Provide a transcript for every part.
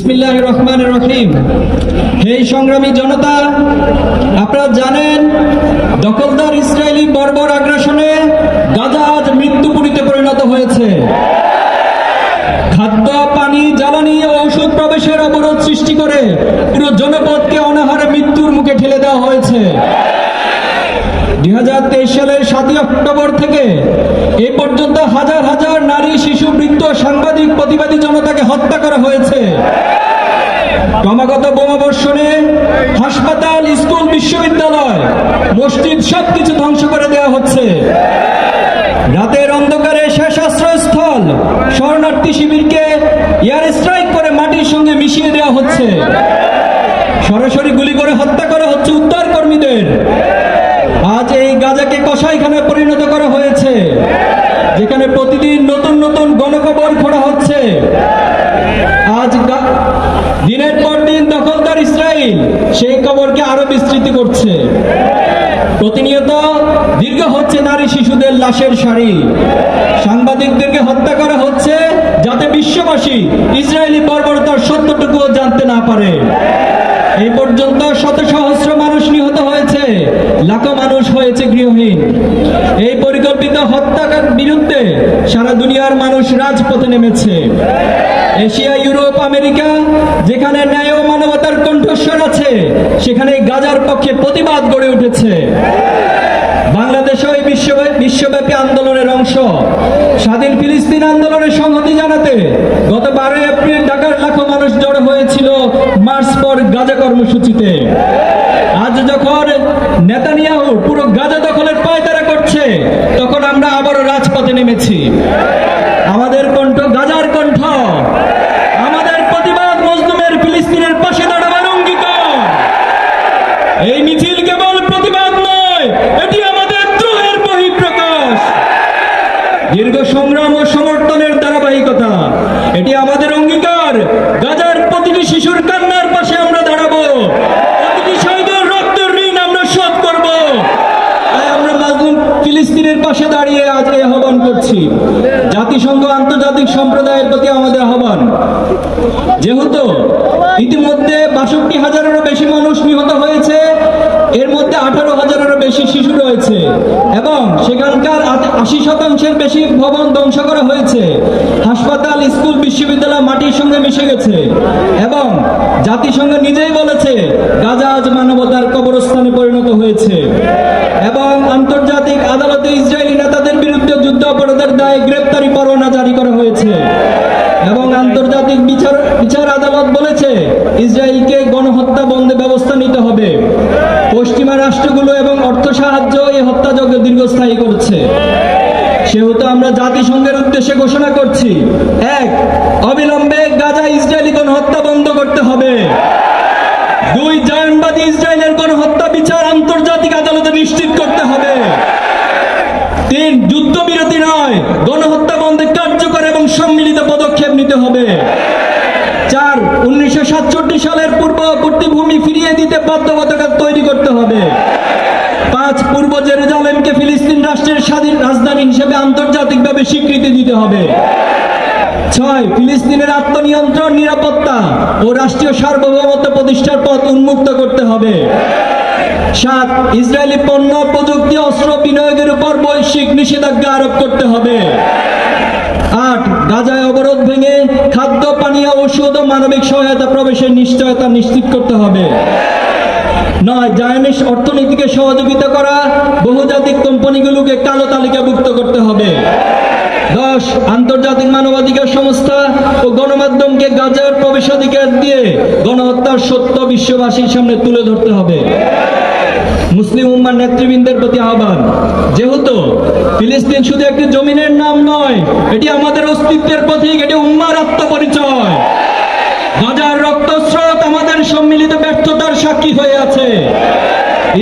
বিসমিল্লাহির রহমানির রহিম। হে সংগ্রামী জনতা, আপনারা জানেন দখলদার ইসরায়েলি বর্বর আগ্রাসনে গাজা আজ মৃত্যুপুরীতে পরিণত হয়েছে। খাদ্য, পানি, জ্বালানি ও ঔষধ প্রবেশের অবরোধ সৃষ্টি করে পুরো জনপদকে অনাহারে মৃত্যুর মুখে ঠেলে দেওয়া হয়েছে। 2023 সালের 7 অক্টোবর থেকে এ পর্যন্ত হাজার হাজার নারী, শিশু, বৃদ্ধ, সাংবাদিক, প্রতিবাদী জনতাকে হত্যা করা হয়েছে। ক্রমাগত বোমাবর্ষণে হাসপাতাল, স্কুল, বিশ্ববিদ্যালয়, মসজিদ সবকিছু ধ্বংস করে দেওয়া হচ্ছে। রাতের অন্ধকারে শেষ আশ্রয়স্থল শরণার্থী শিবিরকে এয়ার স্ট্রাইক করে মাটির সঙ্গে মিশিয়ে দেওয়া হচ্ছে। সরাসরি গুলি করে হত্যা করা হচ্ছে উদ্ধার কর্মীদের। আজ এই গাজাকে কসাইখানায় পরিণত করা হয়েছে, যেখানে প্রতিদিন নতুন নতুন গণকবর খোঁড়া হচ্ছে। আজ দিনের পর দিন দখলদার ইসরায়েল সেই কবরকে আরো বিস্তৃত করছে। প্রতিনিয়ত দীর্ঘ হচ্ছে নারী, শিশুদের লাশের সারি। সাংবাদিকদেরকে হত্যা করা হচ্ছে যাতে বিশ্ববাসী ইসরায়েলি বর্বরতার সত্যটুকুও জানতে না পারে। এই পর্যন্ত শত সহস্র মানুষ নিহত হয়েছে, লাখো মানুষ হয়েছে গৃহহীন। এই পরিকল্পিত হত্যার বিরুদ্ধে সারা দুনিয়ার মানুষ রাজপথে নেমেছে। এশিয়া, ইউরোপ, আমেরিকা যেখানে ন্যায় ও মানবতার কণ্ঠস্বর আছে, সেখানে গাজার পক্ষে প্রতিবাদ গড়ে উঠেছে। বাংলাদেশও এই বিশ্বব্যাপী আন্দোলনের অংশ। স্বাধীন ফিলিস্তিন আন্দোলনের সংহতি জানাতে গত 12 এপ্রিল ঢাকার লাখো মানুষ জড়ো হয়েছিল মার্চ ফর গাজা কর্মসূচিতে। আজ যখন নেতানিয়াহু পুরো গাজা দখলের পায়তারা করছে, তখন আমরা আবারও রাজপথে নেমেছি। আমাদের কণ্ঠ গাজার কণ্ঠ, আমাদের প্রতিবাদ মজলুমের ফিলিস্তিনের পাশে দাঁড়াবার অঙ্গীকার। এই মিছিল কেবল প্রতিবাদ নয়, এটি আমাদের দ্রোহের বহিঃপ্রকাশ। দীর্ঘ সংগ্রাম ও সমর্থনের ধারাবাহিকতা। এটি আমাদের অঙ্গীকার, গাজার প্রতিটি শিশুর কান্নার পাশে আমরা দাঁড়াবো, প্রতিটি শহীদের রক্তের ঋণ আমরা শোধ করব। তাই আমরা মাজলুম ফিলিস্তিনের পাশে দাঁড়িয়ে আজ এই আহ্বান করছি। জাতিসংঘ, আন্তর্জাতিক সম্প্রদায়ের প্রতি আমাদের আহ্বান, যেহেতু ইতিমধ্যে 62,000-এরও বেশি মানুষ নিহত হয়েছে, এর মধ্যে 18,000-এরও বেশি শিশু রয়েছে এবং সেখানকার 80% বেশি ভবন ধ্বংস করা হয়েছে। হাসপাতাল, স্কুল, বিশ্ববিদ্যালয় মাটির সঙ্গে মিশে গেছে এবং জাতিসংঘ নিজেই বলেছে গাজা আজ মানবতার কবরস্থানে পরিণত হয়েছে। এবং আন্তর্জাতিক আদালতে ইসরায়েলি নেতাদের বিরুদ্ধে যুদ্ধ অপরাধের দায়ে গ্রেপ্তারি পরোয়ানা জারি করা হয়েছে এবং আন্তর্জাতিক বিচার আদালত বলেছে ইসরায়েলকে গণহত্যা বন্ধে ব্যবস্থা নিতে হবে। পশ্চিমা রাষ্ট্রগুলো এবং অর্থ সাহায্য এই হত্যাযজ্ঞ দীর্ঘস্থায়ী করছে। সেহেতু আমরা জাতিসংঘের উদ্দেশ্যে ঘোষণা করছি, 1. অবিলম্বে গাজা ইসরায়েলি গণহত্যা বন্ধ করতে হবে। 2. জায়নবাদী ইসরায়েলের গণহত্যা বিচার আন্তর্জাতিক আদালতে নিশ্চিত করতে হবে। 3. যুদ্ধবিরতি নয়, গণহত্যা বন্ধে কার্যকর এবং সম্মিলিত পদক্ষেপ নিতে হবে। 4. 1967 সালের পূর্ববর্তী ভূমি ফিরিয়ে দিতে বাধ্যবাধকতা তৈরি করতে হবে। 5. পূর্ব জেরুজালেমকে ফিলিস্তিন রাষ্ট্রের স্বাধীন রাজধানী হিসেবে আন্তর্জাতিকভাবে স্বীকৃতি দিতে হবে। 6. ফিলিস্তিনের আত্মনিয়ন্ত্রণ, নিরাপত্তা ও রাষ্ট্রীয় সার্বভৌমত্ব প্রতিষ্ঠার পথ উন্মুক্ত করতে হবে। 7. ইসরায়েলি পণ্য, প্রযুক্তি, অস্ত্র বিনিয়োগের উপর বৈশ্বিক নিষেধাজ্ঞা আরোপ করতে হবে। 8. গাজায় অবরোধ ভেঙে খাদ্য, পানীয়, ঔষধ ও মানবিক সহায়তা প্রবেশের নিশ্চয়তা নিশ্চিত করতে হবে। 9. জায়নিস অর্থনীতিকে সহযোগিতা করা বহুজাতিক কোম্পানিগুলোকে কালো তালিকাভুক্ত করতে হবে। 10. আন্তর্জাতিক মানবাধিকার সংস্থা ও গণমাধ্যমকে গাজার প্রবেশাধিকার দিয়ে গণহত্যার সত্য বিশ্ববাসীর সামনে তুলে ধরতে হবে। মুসলিম উম্মার নেতৃবৃন্দের প্রতি আহ্বান, যেহেতু ফিলিস্তিন শুধু একটি জমিনের নাম নয়, এটি আমাদের অস্তিত্বের প্রতীক, এটি উম্মার আত্মপরিচয়। গাজার রক্তস্রোত আমাদের সম্মিলিত ব্যর্থতার সাক্ষী হয়ে আছে।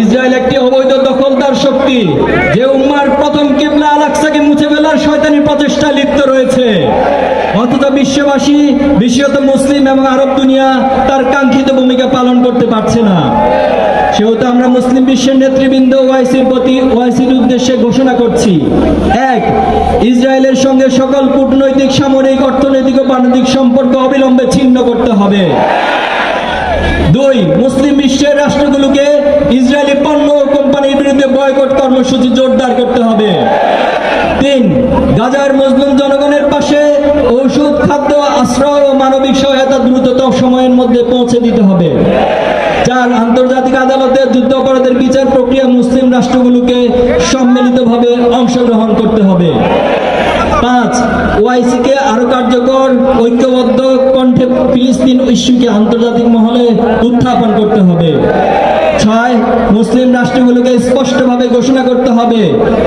ইসরায়েল একটি অবৈধ দখলদার শক্তি, যে উম্মার প্রথম কিবলা আল আকসাকে মুছে ফেলার শয়তানি প্রচেষ্টায় লিপ্ত রয়েছে। অথচ বিশ্ববাসী, বিশেষত মুসলিম এবং আরব দুনিয়া তার কাঙ্ক্ষিত ভূমিকা পালন করতে পারছে না। সেহেতু আমরা মুসলিম বিশ্বের নেতৃবৃন্দ ওআইসির উদ্দেশ্যে ঘোষণা করছি, 1. ইসরায়েলের সঙ্গে সকল কূটনৈতিক, সামরিক, অর্থনৈতিক ও বাণিজ্যিক সম্পর্ক অবিলম্বে ছিন্ন করতে হবে। 2. মুসলিম বিশ্বের রাষ্ট্রগুলোকে ইসরায়েলি পণ্য ও কোম্পানির বিরুদ্ধে বয়কট কর্মসূচি জোরদার করতে হবে। 3. গাজার মজলুম জনগণের পাশে ঔষধ, খাদ্য, আশ্রয় ও মানবিক সহায়তা দ্রুততম সময়ের মধ্যে পৌঁছে দিতে হবে। 4. আন্তর্জাতিক আদালতে যুদ্ধাপরাধের বিচার প্রক্রিয়া মুসলিম রাষ্ট্রগুলোকে সম্মিলিতভাবে অংশগ্রহণ করতে হবে। 5. ওআইসিকে আরো কার্যকর, ঐক্যবদ্ধ কণ্ঠে ফিলিস্তিন ইস্যুকে আন্তর্জাতিক মহলে উত্থাপন করতে হবে। 6. মুসলিম রাষ্ট্রগুলোকে স্পষ্টভাবে ঘোষণা করতে হবে,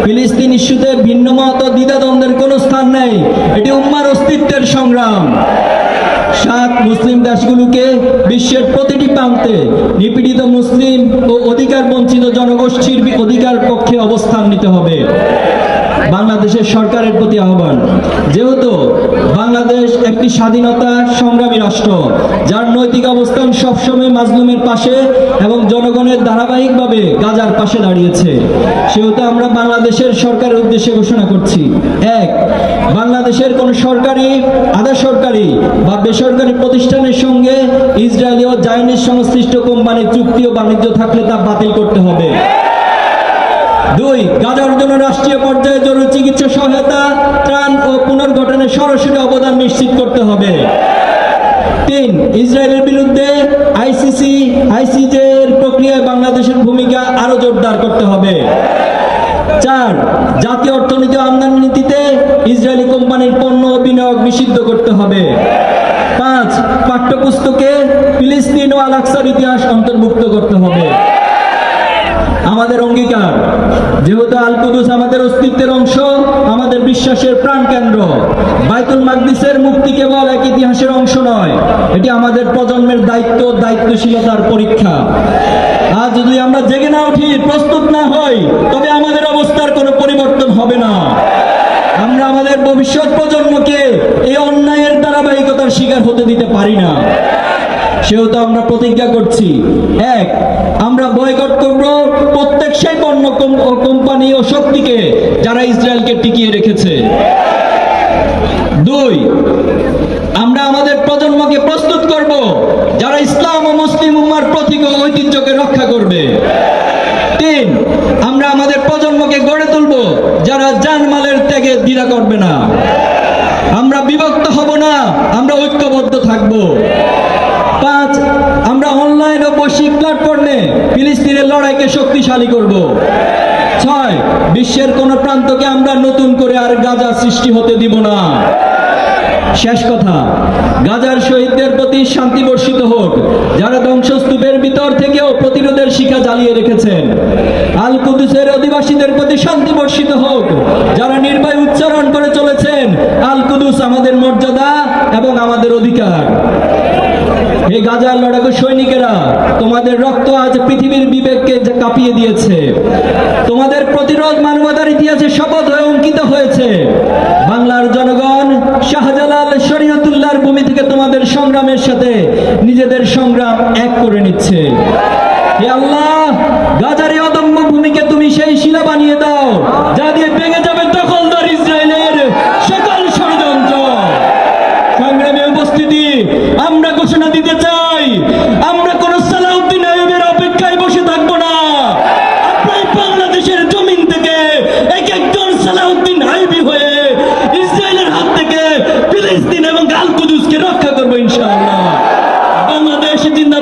ফিলিস্তিন ইস্যুতে ভিন্নমত ও দ্বিধাদ্বন্দ্বের কোনো স্থান নেই, এটি উম্মার অস্তিত্বের সংগ্রাম। 7. মুসলিম দেশগুলোকে বিশ্বের প্রতিটি প্রান্তে নিপীড়িত মুসলিম ও অধিকার বঞ্চিত জনগোষ্ঠীর অধিকার পক্ষে অবস্থান নিতে হবে। বাংলাদেশের সরকারের প্রতি আহ্বান, যেহেতু বাংলাদেশ একটি স্বাধীনতা সংগ্রামী রাষ্ট্র, যার নৈতিক অবস্থান সবসময় মাজলুমের পাশে এবং জনগণের ধারাবাহিকভাবে গাজার পাশে দাঁড়িয়েছে, সেহেতু আমরা বাংলাদেশের সরকারের উদ্দেশ্যে ঘোষণা করছি, 1. বাংলাদেশের কোন সরকারি, আধা সরকারি বা বেসরকারি প্রতিষ্ঠানের সঙ্গে ইসরায়েলি ও জায়নিজ সংশ্লিষ্ট কোম্পানির চুক্তি ও বাণিজ্য থাকলে তা বাতিল করতে হবে। 2. গাজার জন্য রাষ্ট্রীয় পর্যায়ে জরুরি চিকিৎসা সহায়তা, ত্রাণ ও পুনর্গঠনের সরাসরি অবদান নিশ্চিত করতে হবে। 3. ইসরায়েলের বিরুদ্ধে আইসিজে এর প্রক্রিয়ায় বাংলাদেশের ভূমিকা আরো জোরদার করতে হবে। 4. জাতীয় অর্থনীতি ও আমদানি নীতিতে ইসরায়েলি কোম্পানির পণ্য ও বিনিয়োগ নিষিদ্ধ করতে হবে। 5. পাঠ্যপুস্তকে ফিলিস্তিন ও আল আকসার ইতিহাস অন্তর্ভুক্ত করতে হবে। আমাদের অঙ্গীকার, যেহেতু আল কুদুস আমাদের অস্তিত্বের অংশ, আমাদের বিশ্বাসের প্রাণকেন্দ্র, বাইতুল মাকদিসের মুক্তি কেবল এক ইতিহাসের অংশ নয়, এটি আমাদের প্রজন্মের দায়িত্বশীলতার পরীক্ষা। আজ যদি আমরা জেগে না উঠি, প্রস্তুত না হই, তবে আমাদের অবস্থার কোনো পরিবর্তন হবে না। আমরা আমাদের ভবিষ্যৎ প্রজন্মকে এই অন্যায়ের ধারাবাহিকতার শিকার হতে দিতে পারি না। সেহেতু আমরা প্রতিজ্ঞা করছি, 1. আমরা বয়কট করব প্রত্যেক সেই পণ্য কোম্পানি ও শক্তিকে যারা ইসরায়েলকে টিকিয়ে রেখেছে। 2. আমরা আমাদের প্রজন্মকে প্রস্তুত করব যারা ইসলাম ও মুসলিম উম্মার প্রতীক ও ঐতিহ্যকে রক্ষা করবে। 3. আমরা আমাদের প্রজন্মকে গড়ে তুলব যারা জানমালের ত্যাগে দ্বিধা করবে না। আমরা বিভক্ত হব না, আমরা ঐক্যবদ্ধ থাকব। 5. আমরা অনলাইন ও বৈশ্বিক প্ল্যাটফর্মে ফিলিস্তিনের লড়াইকে শক্তিশালী করব। 6. বিশ্বের কোন প্রান্তকে আমরা নতুন করে আর গাজা সৃষ্টি হতে দিব না। শেষ কথা, গাজার শহীদদের প্রতি শান্তি বর্ষিত হোক, যারা ধ্বংসস্তূপের ভিতর থেকেও প্রতিরোধের শিখা জ্বালিয়ে রেখেছেন। আল কুদুসের অধিবাসীদের প্রতি শান্তি বর্ষিত হোক, যারা নির্ভয় উচ্চারণ করে চলেছেন, আল কুদুস আমাদের মর্যাদা এবং আমাদের অধিকার। এই গাজার লড়াকু সৈনিকেরা, তোমাদের রক্ত আজ পৃথিবীর বিবেককে কাঁপিয়ে দিয়েছে। তোমাদের প্রতিরোধ মানবতার ইতিহাসে শপথ হয়ে অঙ্কিত হয়েছে। বাংলার জনগণ শাহজালাল শরীয়তুল্লাহর ভূমি থেকে তোমাদের সংগ্রামের সাথে নিজেদের সংগ্রাম এক করে নিচ্ছে। হে আল্লাহ, গাজার এই অদম্য ভূমিকে তুমি সেই শিলা বানিয়ে দাও, যা দিয়ে ভেঙে যাবে দখলদার ইসরায়েলের সকল ষড়যন্ত্র। সংগ্রামে উপস্থিতি, আমরা ঘোষণা দিতে চাই, আমরা কোন সালাউদ্দিন আইয়ুবের অপেক্ষায় বসে থাকবো না। আপনার বাংলাদেশের জমিন থেকে এক একজন সালাউদ্দিন আইয়ুবী হয়ে ইসরায়েলের হাত থেকে ফিলিস্তিন এবং আল কুদুসকে রক্ষা করবো ইনশাআল্লাহ। বাংলাদেশ জিন্দাবাদ।